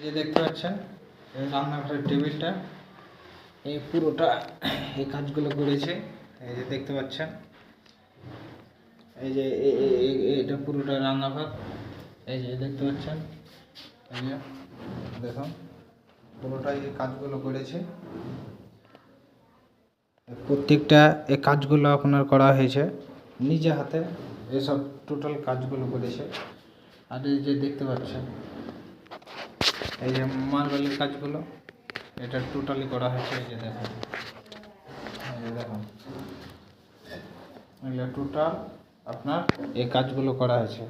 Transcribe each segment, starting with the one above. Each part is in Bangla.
যে দেখতে পাচ্ছেন এই রান্নাঘরের টেবিলটা, এই পুরোটা এই কাজগুলো করেছে। এই যে দেখতে পাচ্ছেন, এই যে এটা পুরোটা রান্নাঘর। এই যে দেখতে পাচ্ছেন, এই যে দেখুন পুরোটাই এই কাজগুলো করেছে। প্রত্যেকটা এই কাজগুলো আপনার করা হয়েছে নিজে হাতে, এসব টোটাল কাজগুলো করেছে। আর এই যে দেখতে পাচ্ছেন এই যে মার্বেলের কাজগুলো, এটা টোটালি করা হয়েছে। এই যে দেখুন, এই যে দেখুন এগুলো টোটাল আপনার এই কাজগুলো করা হয়েছে।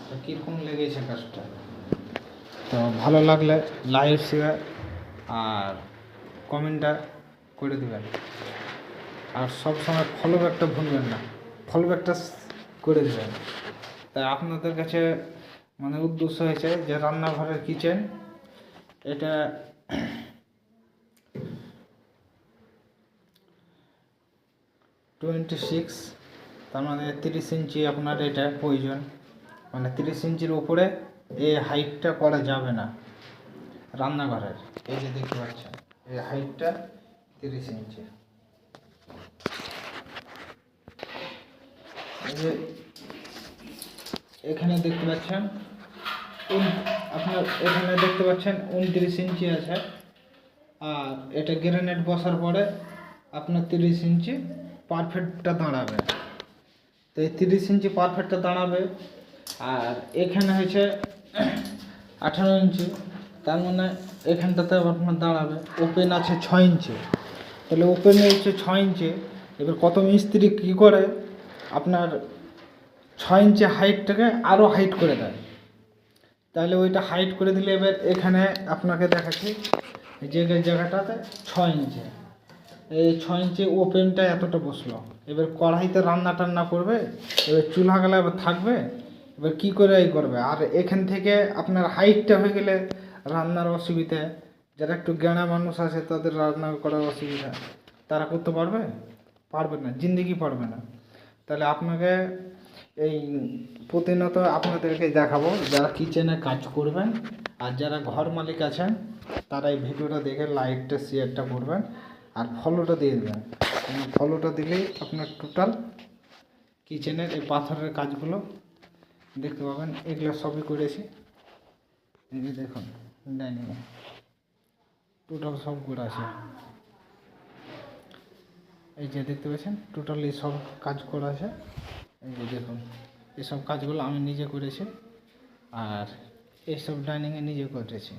তো কীরকম লেগেছে কাজটা, তো ভালো লাগলে লাইক শেয়ার আর কমেন্টটা করে দেবেন। আর সবসময় ফলো ব্যাকটা ভুলবেন না, ফলো ব্যাকটা করে দেবেন। তাই আপনাদের কাছে মানে উদ্দেশ্য হয়েছে যে রান্নাঘরের কিচেন, এটা 26, তার মানে 30 ইঞ্চি আপনার এটা প্রয়োজন। মানে 30 ইঞ্চির উপরে এই হাইটটা করা যাবে না রান্নাঘরের। এই যে দেখতে পাচ্ছেন এই হাইটটা 30 ইঞ্চি। এই যে এখানে দেখতে পাচ্ছেন আপনার এখানে দেখতে পাচ্ছেন 29 ইঞ্চি আছে। আর এটা গ্রেনেড বসার পরে আপনার 30 ইঞ্চি পারফেক্টটা দাঁড়াবে। তো এই 30 ইঞ্চি পারফেক্টটা দাঁড়াবে। আর এখানে হয়েছে 18 ইঞ্চি, তার মানে এখানটাতে আপনার দাঁড়াবে। ওপেন আছে 6 ইঞ্চি, তাহলে ওপেন হচ্ছে 6 ইঞ্চি। এবার কত মিস্ত্রি কী করে আপনার 6 ইঞ্চি হাইটটাকে আরও হাইট করে দেয়। তাহলে ওইটা হাইট করে দিলে এবার এখানে আপনাকে দেখাচ্ছি যে জায়গাটাতে 6 ইঞ্চি, এই 6 ইঞ্চি ওপেনটা এতটা বসলো। এবার কড়াইতে রান্না টান্না করবে, এবার চুলা গেলে এবার থাকবে, এবার কী করে এই করবে। আর এখান থেকে আপনার হাইটটা হয়ে গেলে রান্নার অসুবিধা, যারা একটু জ্ঞানা মানুষ আছে তাদের রান্না করার অসুবিধা, তারা করতে পারবে না, জিন্দেগি পারবে না। তাহলে আপনাকে এই প্রতিনিয়ত আপনাদেরকে দেখাবো যারা কিচেনে কাজ করবেন। আর যারা ঘর মালিক আছেন তারা এই ভিডিওটা দেখে লাইকটা শেয়ারটা করবেন আর ফলোটা দিয়ে দেবেন। ফলোটা দিলেই আপনার টোটাল কিচেনের এই পাথরের কাজগুলো দেখতে পাবেন। এগুলো সবই করেছি। এই যে দেখুন ডাইনিংয়ে টোটাল সব করা আছে। এই যে দেখতে পাচ্ছেন টোটালি সব কাজ করা আছে। এই যে দেখুন এসব কাজগুলো আমি নিজে করেছি, আর এইসব ডাইনিংয়ে নিজে করেছি।